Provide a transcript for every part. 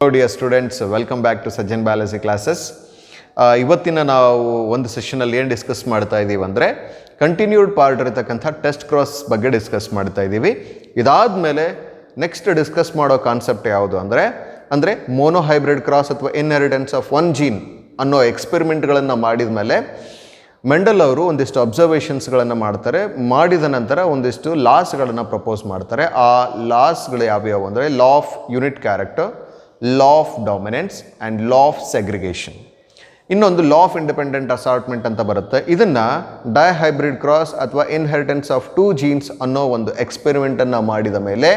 Hello dear students, welcome back to Sajjan Biology classes. ಇವತ್ತಿನ ನಾವು ಒಂದು ಸೆಷನಲ್ಲಿ ಏನು ಡಿಸ್ಕಸ್ ಮಾಡ್ತಾ ಇದ್ದೀವಿ ಅಂದರೆ ಕಂಟಿನ್ಯೂಡ್ ಪಾರ್ಟ್ ಇರತಕ್ಕಂಥ ಟೆಸ್ಟ್ ಕ್ರಾಸ್ ಬಗ್ಗೆ ಡಿಸ್ಕಸ್ ಮಾಡ್ತಾ ಇದ್ದೀವಿ. ಇದಾದಮೇಲೆ ನೆಕ್ಸ್ಟ್ ಡಿಸ್ಕಸ್ ಮಾಡೋ ಕಾನ್ಸೆಪ್ಟ್ ಯಾವುದು ಅಂದರೆ ಮೋನೋ ಹೈಬ್ರಿಡ್ ಕ್ರಾಸ್ ಅಥವಾ ಇನ್ಹೆರಿಟೆನ್ಸ್ ಆಫ್ ಒನ್ ಜೀನ್ ಅನ್ನೋ ಎಕ್ಸ್ಪೆರಿಮೆಂಟ್ಗಳನ್ನು ಮಾಡಿದ ಮೇಲೆ ಮೆಂಡಲ್ ಅವರು ಒಂದಿಷ್ಟು ಅಬ್ಸರ್ವೇಷನ್ಸ್ಗಳನ್ನು ಮಾಡ್ತಾರೆ. ಮಾಡಿದ ನಂತರ ಒಂದಿಷ್ಟು ಲಾಸ್ಗಳನ್ನು ಪ್ರಪೋಸ್ ಮಾಡ್ತಾರೆ. ಆ ಲಾಸ್ಗಳು ಯಾವ್ಯಾವು ಅಂದರೆ law of unit character, law of dominance and law of segregation. ಇನ್ನೊಂದು ಲಾ ಆಫ್ ಇಂಡಿಪೆಂಡೆಂಟ್ ಅಸಾರ್ಟ್ಮೆಂಟ್ ಅಂತ ಬರುತ್ತೆ. ಇದನ್ನು ಡೈಹೈಬ್ರಿಡ್ ಕ್ರಾಸ್ ಅಥವಾ ಇನ್ಹೆರಿಟೆನ್ಸ್ ಆಫ್ ಟೂ ಜೀನ್ಸ್ ಅನ್ನೋ ಒಂದು ಎಕ್ಸ್ಪೆರಿಮೆಂಟನ್ನು ಮಾಡಿದ ಮೇಲೆ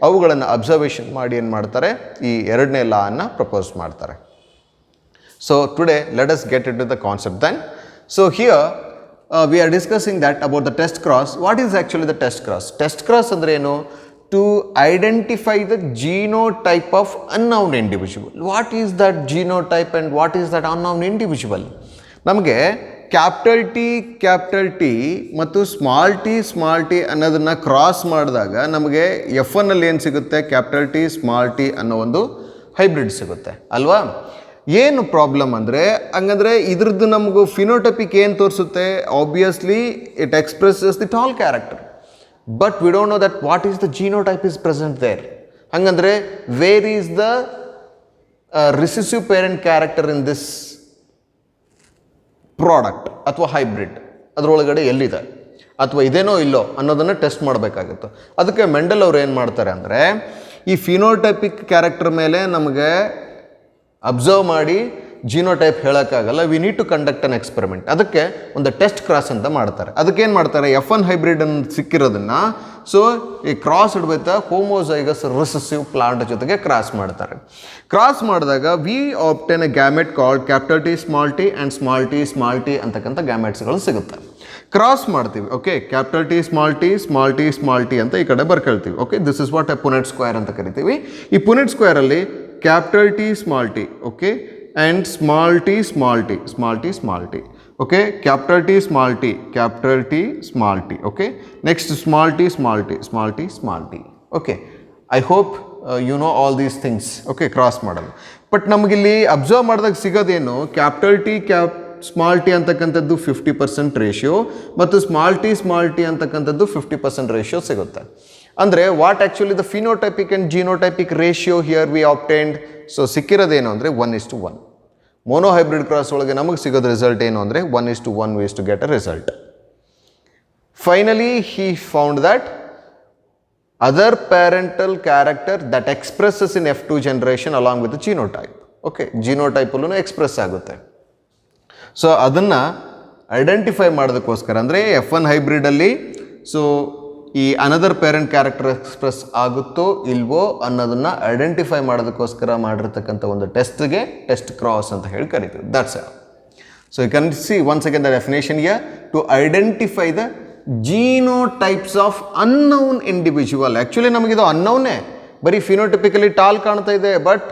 ಅವುಗಳನ್ನು ಅಬ್ಸರ್ವೇಷನ್ ಮಾಡಿ ಏನು ಮಾಡ್ತಾರೆ, ಈ ಎರಡನೇ ಲಾ ಅನ್ನು ಪ್ರಪೋಸ್ ಮಾಡ್ತಾರೆ. So today let us get it to the concept then. So here we are discussing that about the test cross. What is actually the test cross? Test cross andre eno? To identify the genotype of unknown individual. What is that genotype and what is that unknown individual? ನಮಗೆ capital T ಮತ್ತು small T ಅನ್ನೋದನ್ನು cross ಮಾಡಿದಾಗ ನಮಗೆ F1 ಅಲ್ಲಿ ಏನು ಸಿಗುತ್ತೆ, capital T small T ಅನ್ನೋ ಒಂದು ಹೈಬ್ರಿಡ್ ಸಿಗುತ್ತೆ ಅಲ್ವಾ. ಏನು ಪ್ರಾಬ್ಲಮ್ ಅಂದರೆ ಹಂಗಂದರೆ ಇದ್ರದ್ದು ನಮಗೂ ಫಿನೋಟೈಪಿಕ್ ಏನು ತೋರಿಸುತ್ತೆ, obviously it expresses the tall character, but we don't know that what is the genotype is present there. ಹಂಗಂದರೆ where is the recessive parent character in this product ಅಥವಾ ಹೈಬ್ರಿಡ್, ಅದರೊಳಗಡೆ ಎಲ್ಲಿದೆ ಅಥವಾ ಇದೇನೋ ಇಲ್ಲೋ ಅನ್ನೋದನ್ನು ಟೆಸ್ಟ್ ಮಾಡಬೇಕಾಗುತ್ತೆ. ಅದಕ್ಕೆ ಮೆಂಡಲ್ ಅವ್ರು ಏನು ಮಾಡ್ತಾರೆ ಅಂದರೆ ಈ ಫಿನೋಟೈಪಿಕ್ ಕ್ಯಾರೆಕ್ಟರ್ ಮೇಲೆ ನಮಗೆ ಅಬ್ಸರ್ವ್ ಮಾಡಿ ಜೀನೋಟೈಪ್ ಹೇಳೋಕ್ಕಾಗಲ್ಲ. We need to conduct an experiment. ಅದಕ್ಕೆ ಒಂದು ಟೆಸ್ಟ್ ಕ್ರಾಸ್ ಅಂತ ಮಾಡ್ತಾರೆ. ಅದಕ್ಕೇನು ಮಾಡ್ತಾರೆ, F1 ಹೈಬ್ರಿಡ್ ಅನ್ನು ಸಿಕ್ಕಿರೋದನ್ನು ಸೊ ಈ ಕ್ರಾಸ್ ಇಡ್ಬೇಕ ಹೋಮೋಸೈಗಸ್ ರಿಸೆಸಿವ್ ಪ್ಲಾಂಟ್ ಜೊತೆಗೆ ಕ್ರಾಸ್ ಮಾಡ್ತಾರೆ. ಕ್ರಾಸ್ ಮಾಡಿದಾಗ we obtain a gamete called capital T and small T ಅಂತಕ್ಕಂಥ ಗ್ಯಾಮೆಟ್ಸ್ಗಳು ಸಿಗುತ್ತೆ. ಕ್ರಾಸ್ ಮಾಡ್ತೀವಿ, okay, capital T small T ಅಂತ ಈ ಕಡೆ ಬರ್ಕೊಳ್ತೀವಿ. Okay, this is what a Punnett square ಅಂತ ಕರಿತೀವಿ. ಈ ಪುನೆಟ್ ಸ್ಕ್ವೇರಲ್ಲಿ capital T small T, okay, and small t, okay, capital T small t, okay, next small t, okay. I hope you know all these things, okay, cross model. But ನಮಗಿಲ್ಲಿ observe ಮಾಡಿದಾಗ ಸಿಗೋದೇನು, capital T small T ಅಂತಕ್ಕಂಥದ್ದು 50% ratio ಮತ್ತು small T ಅಂತಕ್ಕಂಥದ್ದು 50% ratio ಸಿಗುತ್ತೆ. ಅಂದರೆ what actually the phenotypic and genotypic ratio here we obtained. So ಸಿಕ್ಕಿರೋದೇನು ಅಂದರೆ 1:1. Mono hybrid cross ಒಳಗೆ ನಮಗೆ ಸಿಗೋದು ರಿಸಲ್ಟ್ ಏನು ಅಂದರೆ 1:1 we used to get a result. Finally he found that other parental character that expresses in F2 generation along with the genotype, okay, genotype express ಆಗುತ್ತೆ. So ಅದನ್ನು identify ಮಾಡೋದಕ್ಕೋಸ್ಕರ ಅಂದರೆ F1 ಹೈಬ್ರಿಡಲ್ಲಿ so ಈ ಅನದರ್ ಪೇರೆಂಟ್ ಕ್ಯಾರೆಕ್ಟರ್ ಎಕ್ಸ್ಪ್ರೆಸ್ ಆಗುತ್ತೋ ಇಲ್ವೋ ಅನ್ನೋದನ್ನು identify ಮಾಡೋದಕ್ಕೋಸ್ಕರ ಮಾಡಿರ್ತಕ್ಕಂಥ ಒಂದು ಟೆಸ್ಟ್ಗೆ ಟೆಸ್ಟ್ ಕ್ರಾಸ್ ಅಂತ ಹೇಳಿ ಕರಿತೀವಿ. That's all. So you can see once again the definition here to identify the genotypes of unknown individual. Actually ನಮಗಿದು ಅನ್ನೌನೇ, ಬರೀ ಫಿನೋಟಿಪಿಕಲಿ ಟಾಲ್ ಕಾಣ್ತಾ ಇದೆ, ಬಟ್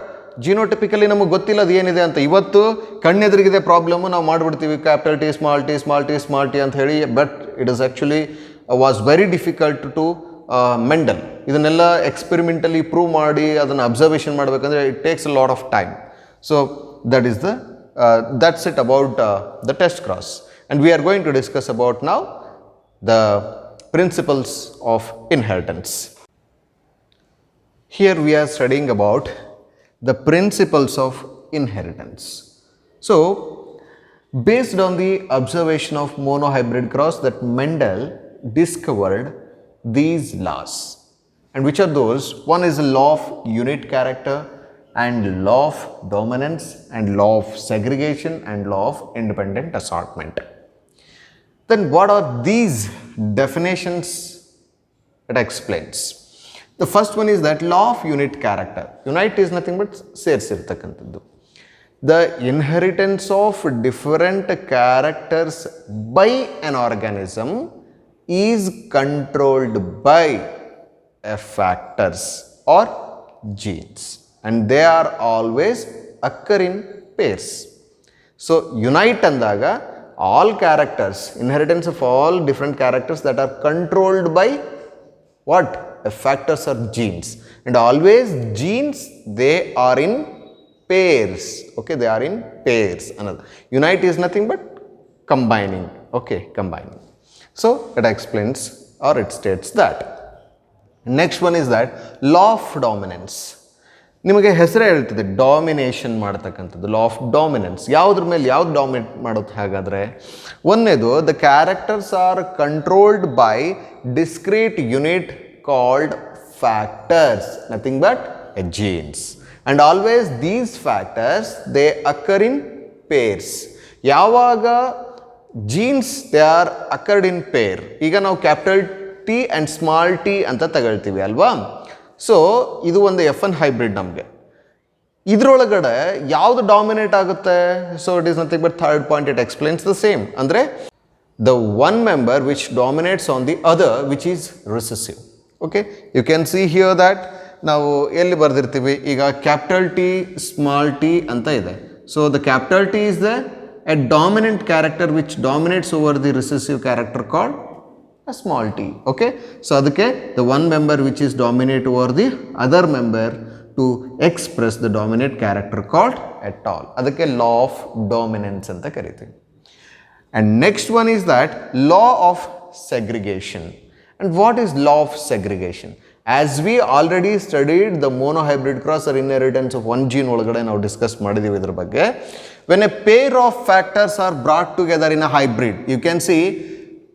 ಜೀನೋಟಿಪಿಕಲಿ ನಮಗೆ ಗೊತ್ತಿಲ್ಲ ಅದು ಏನಿದೆ ಅಂತ. ಇವತ್ತು ಕಣ್ಣೆದುರಿಗಿದೆ ಪ್ರಾಬ್ಲಮ್ಮು, ನಾವು ಮಾಡಿಬಿಡ್ತೀವಿ ಕ್ಯಾಪಿಟಲ್ ಟಿ ಸ್ಮಾಲ್ ಟಿ ಅಂತ ಹೇಳಿ, but it is actually was very difficult to Mendel. ಇದನ್ನೆಲ್ಲ ಎಕ್ಸ್ಪೆರಿಮೆಂಟಲಿ ಪ್ರೂವ್ ಮಾಡಿ ಅದನ್ನು ಅಬ್ಸರ್ವೇಷನ್ ಮಾಡಬೇಕಂದ್ರೆ it takes a lot of time. So that is that's it about the test cross, and we are going to discuss about now the principles of inheritance. Here we are studying about the principles of inheritance. So based on the observation of monohybrid cross, that Mendel discovered these laws. And which are those? One is the law of unit character and law of dominance and law of segregation and law of independent assortment. Then what are these definitions? It explains. The first one is that law of unit character. Unite is nothing but ಸೇರಿಸಿರ್ತಕ್ಕಂಥದ್ದು. The inheritance of different characters by an organism is controlled by factors or genes, and they are always occur in pairs. So unite andaga all characters, inheritance of all different characters that are controlled by what? Factors or genes, and always genes, they are in pairs. Okay, they are in pairs. Another unite is nothing but combining. Okay, combining. So it explains or it states that. Next one is that law of dominance. ನಿಮಗೆ ಹೆಸರೇ ಹೇಳ್ತದೆ domination ಮಾಡ್ತಕ್ಕಂಥದ್ದು. Law of dominance ಯಾವುದ್ರ ಮೇಲೆ ಯಾವ್ದು dominate ಮಾಡೋದು ಹಾಗಾದರೆ? ಒಂದನೇದು the characters are controlled by discrete unit called factors, nothing but a genes. And always these factors they occur in pairs. ಯಾವಾಗ genes they are occurred in pair. ಈಗ ನಾವು capital T and small T ಅಂತ ತಗೊಳ್ತೀವಿ ಅಲ್ವಾ? So ಇದು ಒಂದು F1 hybrid. ನಮಗೆ ಇದರೊಳಗಡೆ ಯಾವುದು ಡಾಮಿನೇಟ್ ಆಗುತ್ತೆ? So it is nothing but third point, it explains the same. ಅಂದರೆ the one member which dominates on the other which is recessive. Okay, you can see here that ನಾವು ಎಲ್ಲಿ ಬರೆದಿರ್ತೀವಿ ಈಗ capital T small T ಅಂತ ಇದೆ. So the capital T is the A dominant character which dominates over the recessive character called a small t. Okay, so adike the one member which is dominate over the other member to express the dominant character called at all. Adike law of dominance anta karithವಿ. And next one is that law of segregation. And what is law of segregation? As we already studied the monohybrid cross or inheritance of one gene ಒಳಗಡೆ ನಾವು discuss ಮಾಡಿದೀವಿ ಇದರ ಬಗ್ಗೆ. When a pair of factors are brought together in a hybrid, you can see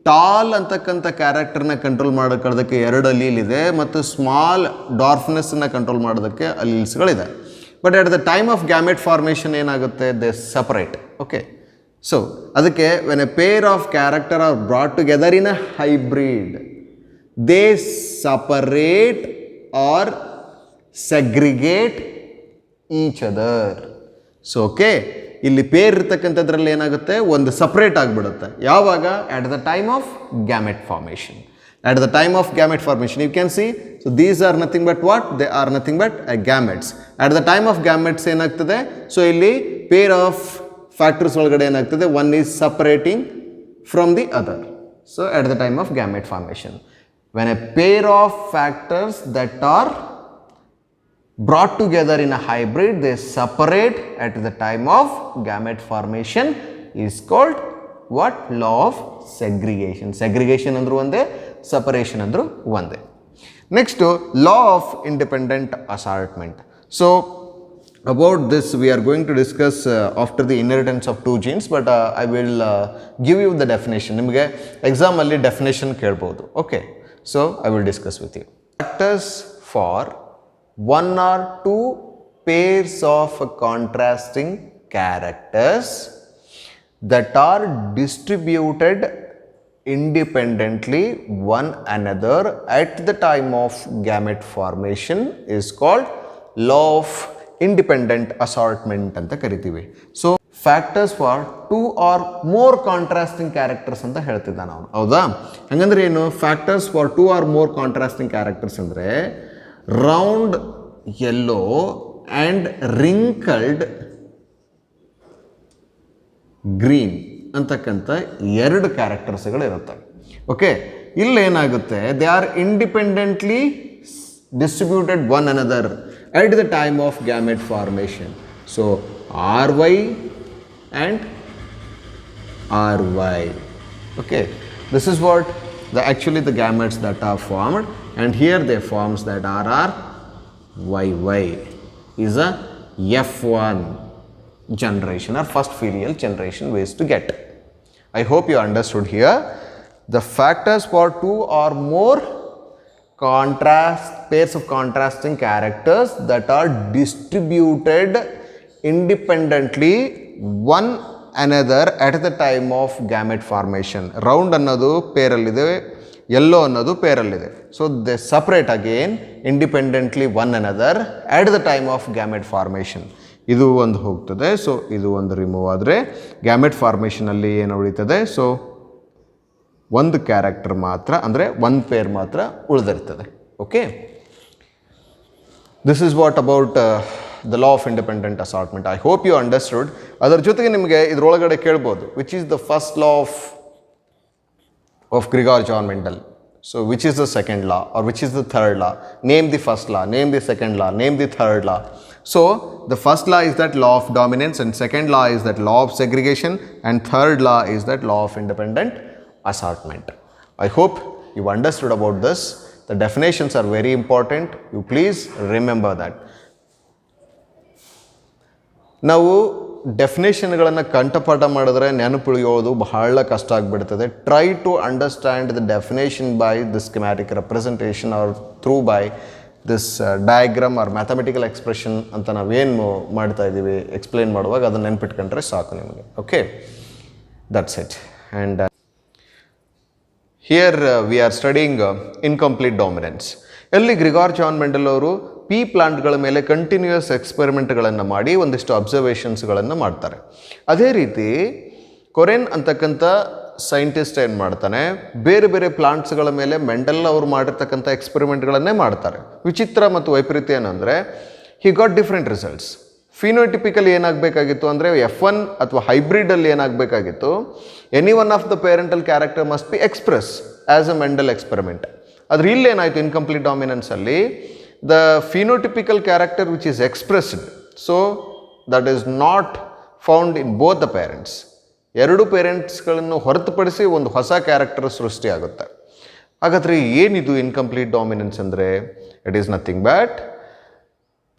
tall ಅಂತಕ್ಕಂಥ ಕ್ಯಾರೆಕ್ಟರ್ನ control ಮಾಡೋದಕ್ಕೆ 2 allele ಇದೆ ಮತ್ತು small ಡಾರ್ಫ್ನೆಸ್ನ ಕಂಟ್ರೋಲ್ ಮಾಡೋದಕ್ಕೆ ಅಲೀಲ್ಸ್ಗಳಿದೆ. But at the time of gamete formation ಏನಾಗುತ್ತೆ? They separate. ಓಕೆ, ಸೊ ಅದಕ್ಕೆ when a pair of character are brought together in a hybrid, they separate or segregate each other. So okay, ಇಲ್ಲಿ pair ಇರ್ತಕ್ಕಂಥದ್ರಲ್ಲಿ ಏನಾಗುತ್ತೆ? ಒಂದು separate ಆಗಿಬಿಡುತ್ತೆ. ಯಾವಾಗ? At the time of gamete formation. At the time of gamete formation you can see, so these are nothing but what? They are nothing but gametes. At the time of gametes ಏನಾಗ್ತದೆ? So ಇಲ್ಲಿ pair of factors ಒಳಗಡೆ ಏನಾಗ್ತದೆ? One is separating from the other. So at the time of gamete formation, when a pair of factors that are brought together in a hybrid, they separate at the time of gamete formation is called what? Law of segregation. Segregation andru onde, separation andru onde. Next, law of independent assortment. So about this we are going to discuss after the inheritance of two genes, but I will give you the definition. Nimage exam alli definition kelbodu. Okay, so I will discuss with you. Factors for one or two pairs of contrasting characters that are distributed independently one another at the time of gamete formation is called law of independent assortment anta karithíವಿ. So factors for two or more contrasting characters ಅಂತ ಹೇಳ್ತಿದ್ದ ನಾವು, ಹೌದಾ? ಹಂಗಂದ್ರೆ ಏನು? factors for two or more contrasting characters ಅಂದ್ರೆ round yellow and wrinkled green ಅಂತಕ್ಕಂಥ 2 ಕ್ಯಾರೆಕ್ಟರ್ಸ್ಗಳು ಇರುತ್ತವೆ. ಓಕೆ, ಇಲ್ಲೇನಾಗುತ್ತೆ? They are independently distributed one another at the time of gamete formation. So RY and RY. Okay, this is what actually the gametes that are formed, and here they forms that RR YY is a F1 generation or first filial generation ways to get. I hope you understood here. The factors for two or more pairs of contrasting characters that are distributed independently one another at the time of gamete formation. Round ಅನ್ನೋದು ಪೇರಲ್ಲಿದೆ, yellow ಅನ್ನೋದು ಪೇರಲ್ಲಿದೆ. So they separate again independently one another at the time of gamete formation. ಇದು ಒಂದು ಹೋಗ್ತದೆ. So ಇದು ಒಂದು remove ಆದರೆ gamete ಫಾರ್ಮೇಷನಲ್ಲಿ ಏನು ಉಳಿತದೆ? ಸೊ ಒಂದು ಕ್ಯಾರೆಕ್ಟರ್ ಮಾತ್ರ, ಅಂದರೆ ಒಂದು ಪೇರ್ ಮಾತ್ರ ಉಳಿದಿರ್ತದೆ. Okay, this is what about the law of independent assortment. I hope you understood. ಅದರ ಜೊತೆಗೆ ನಿಮಗೆ ಇದರೊಳಗಡೆ ಕೇಳ್ಬೋದು, which is the first law of Gregor John Mendel. So which is the second law or which is the third law? Name the first law, name the second law, name the third law. So the first law is that law of dominance, and second law is that law of segregation, and third law is that law of independent assortment. I hope you understood about this. The definitions are very important. You please remember that. ನಾವು ಡೆಫಿನೇಷನ್ಗಳನ್ನು ಕಂಠಪಾಠ ಮಾಡಿದ್ರೆ ನೆನಪುಳಿಯೋದು ಬಹಳ ಕಷ್ಟ ಆಗಿಬಿಡ್ತದೆ. Try to understand the definition by the schematic representation or through by this diagram or mathematical expression ಅಂತ ನಾವೇನು ಮಾಡ್ತಾ ಇದ್ದೀವಿ ಎಕ್ಸ್ಪ್ಲೇನ್ ಮಾಡುವಾಗ ಅದನ್ನು ನೆನ್ಪಿಟ್ಕೊಂಡ್ರೆ ಸಾಕು ನಿಮಗೆ. Okay, that's it. And here we are studying incomplete dominance. ಎಲ್ಲಿ ಗ್ರಿಗಾರ್ ಜಾನ್ ಮೆಂಡಲ್ ಅವರು ಪೀ ಪ್ಲಾಂಟ್ಗಳ ಮೇಲೆ ಕಂಟಿನ್ಯೂಯಸ್ ಎಕ್ಸ್ಪೆರಿಮೆಂಟ್ಗಳನ್ನು ಮಾಡಿ ಒಂದಿಷ್ಟು ಅಬ್ಸರ್ವೇಷನ್ಸ್ಗಳನ್ನು ಮಾಡ್ತಾರೆ. ಅದೇ ರೀತಿ ಕೊರೆನ್ ಅಂತಕ್ಕಂಥ ಸೈಂಟಿಸ್ಟ್ ಏನು ಮಾಡ್ತಾನೆ, ಬೇರೆ ಬೇರೆ ಪ್ಲಾಂಟ್ಸ್ಗಳ ಮೇಲೆ ಮೆಂಡಲ್ ಅವರು ಮಾಡಿರ್ತಕ್ಕಂಥ ಎಕ್ಸ್ಪೆರಿಮೆಂಟ್ಗಳನ್ನೇ ಮಾಡ್ತಾರೆ. ವಿಚಿತ್ರ ಮತ್ತು ವೈಪರೀತ್ಯ ಏನಂದರೆ ಹಿ ಗಾಟ್ ಡಿಫ್ರೆಂಟ್ ರಿಸಲ್ಟ್ಸ್. ಫಿನೋಟಿಪಿಕಲ್ ಏನಾಗಬೇಕಾಗಿತ್ತು ಅಂದರೆ F1 ಅಥವಾ ಹೈಬ್ರಿಡಲ್ಲಿ ಏನಾಗಬೇಕಾಗಿತ್ತು, any one of the parental character must be express as a Mendel experiment. ಆದರೆ ಇಲ್ಲೇನಾಯಿತು, incomplete ಡಾಮಿನೆನ್ಸಲ್ಲಿ the phenotypical character which is expressed, so that is not found in both the parents. ಎರಡು ಪೇರೆಂಟ್ಸ್ಗಳನ್ನು ಹೊರತುಪಡಿಸಿ ಒಂದು ಹೊಸ character ಸೃಷ್ಟಿಯಾಗುತ್ತೆ. ಹಾಗಾದರೆ ಏನಿದು ಇನ್ಕಂಪ್ಲೀಟ್ ಡಾಮಿನೆನ್ಸ್ ಅಂದರೆ? It is nothing but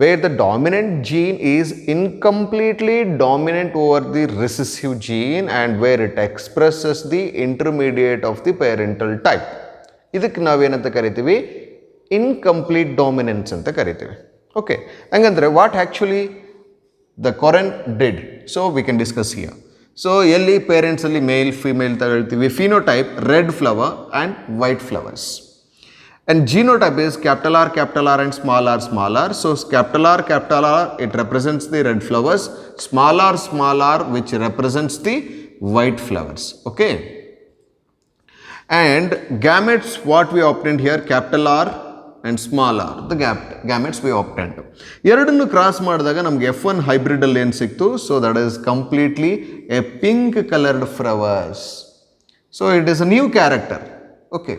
where the dominant gene is incompletely dominant over the recessive gene and where it expresses the intermediate of the parental type. ಇದಕ್ಕೆ ನಾವೇನಂತ ಕರಿತೀವಿ? ಇನ್ಕಂಪ್ಲೀಟ್ ಡಾಮಿನೆನ್ಸ್ ಅಂತ ಕರಿತೀವಿ. ಓಕೆ, ಹಂಗಂದರೆ what actually the Correns did, so we can discuss here. So ಎಲ್ಲಿ ಪೇರೆಂಟ್ಸಲ್ಲಿ male female ತಗೊಳ್ತೀವಿ, phenotype red flower and white flowers, and genotype is capital R and small R. So capital R it represents the red flowers, small R which represents the white flowers. Okay, and gametes what we obtained here, capital R and small r, the gametes we obtained. ಎರಡನ್ನು cross ಮಾಡಿದಾಗ ನಮಗೆ F1 hybrid ಅಲ್ಲಿ ಏನು ಸಿಕ್ತು? So that is completely a pink coloured flowers. So it is a new character. Okay,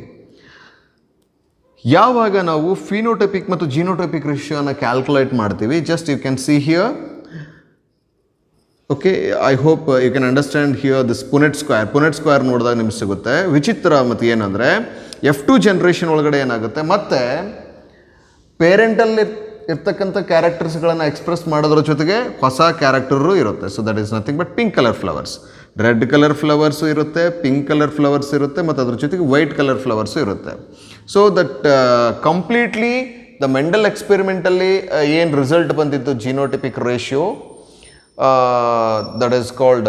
ಯಾವಾಗ ನಾವು phenotypic ಮತ್ತು genotypic ರೇಷಿಯೋನ ಕ್ಯಾಲ್ಕುಲೇಟ್ ಮಾಡ್ತೀವಿ, just you can see here. Okay, I hope you can understand here this Punnett square ನೋಡಿದಾಗ ನಿಮ್ಗೆ ಸಿಗುತ್ತೆ. ವಿಚಿತ್ರ ಮತ್ತು ಏನಂದರೆ F2 ಜನ್ರೇಷನ್ ಒಳಗಡೆ ಏನಾಗುತ್ತೆ, ಮತ್ತು ಪೇರೆಂಟಲ್ಲಿ ಇರ್ತಕ್ಕಂಥ ಕ್ಯಾರೆಕ್ಟರ್ಸ್ಗಳನ್ನು ಎಕ್ಸ್ಪ್ರೆಸ್ ಮಾಡೋದ್ರ ಜೊತೆಗೆ ಹೊಸ ಕ್ಯಾರೆಕ್ಟರು ಇರುತ್ತೆ. So that is nothing but pink colour flowers. Red colour flowers ಇರುತ್ತೆ, ಪಿಂಕ್ ಕಲರ್ ಫ್ಲವರ್ಸ್ ಇರುತ್ತೆ, ಮತ್ತು ಅದ್ರ ಜೊತೆಗೆ ವೈಟ್ ಕಲರ್ ಫ್ಲವರ್ಸು ಇರುತ್ತೆ. So that completely the Mendel ಎಕ್ಸ್ಪೆರಿಮೆಂಟಲ್ಲಿ ಏನು ರಿಸಲ್ಟ್ ಬಂದಿತ್ತು genotypic ratio, that is called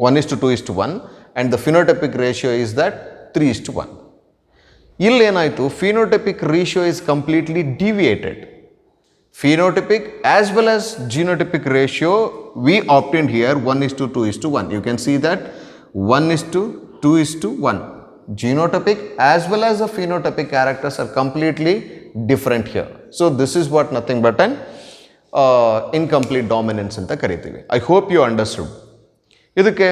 1:2:1, and the phenotypic ratio is that 3:1. ಇಲ್ಲಿ ಏನಾಯಿತು, phenotypic ratio is completely deviated. Phenotypic as well as genotypic ratio we obtained here 1:2:1. You can see that 1:2:1. Genotypic as well as the phenotypic characters are completely different here. So this is what nothing but an incomplete dominance ಅಂತ ಕರಿತೀವಿ. I hope you understood. ಇದಕ್ಕೆ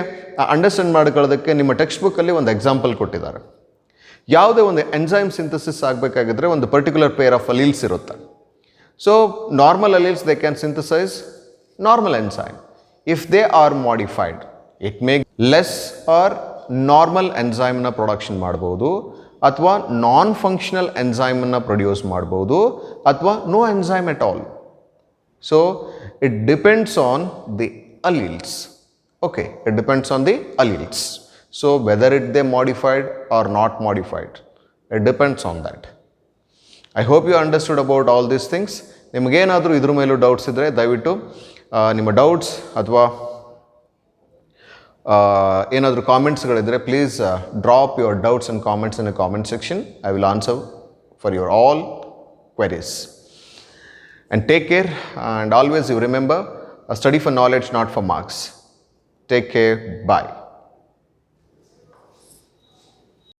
understand ಮಾಡ್ಕೊಳ್ಳೋದಕ್ಕೆ ನಿಮ್ಮ text ಬುಕ್ಕಲ್ಲಿ ಒಂದು example ಕೊಟ್ಟಿದ್ದಾರೆ. ಯಾವುದೇ ಒಂದು ಎಂಜೈಮ್ ಸಿಂಥಸಿಸ್ ಆಗಬೇಕಾಗಿದ್ರೆ ಒಂದು ಪರ್ಟಿಕ್ಯುಲರ್ ಪೇರ್ ಆಫ್ ಅಲೀಲ್ಸ್ ಇರುತ್ತೆ. So normal alleles they can synthesize normal enzyme. If they are modified it make less or normal ಎಂಜೈಮ್ನ ಪ್ರೊಡಕ್ಷನ್ ಮಾಡ್ಬೋದು, ಅಥವಾ ನಾನ್ ಫಂಕ್ಷನಲ್ ಎಂಜೈಮನ್ನು ಪ್ರೊಡ್ಯೂಸ್ ಮಾಡ್ಬೋದು, ಅಥವಾ no enzyme at all. So it depends on the alleles. Okay, it depends on the alleles. So whether they modified or not modified, it depends on that. I hope you understood about all these things. ನಿಮಗೇನಾದರೂ ಇದ್ರ ಮೇಲೂ doubts ಇದ್ದರೆ ದಯವಿಟ್ಟು ನಿಮ್ಮ doubts ಅಥವಾ ಏನಾದರೂ ಕಾಮೆಂಟ್ಸ್ಗಳಿದ್ದರೆ please drop your doubts and comments in a comment section. I will answer for your all queries. And take care, and always you remember, study for knowledge, not for marks. Take care. Bye.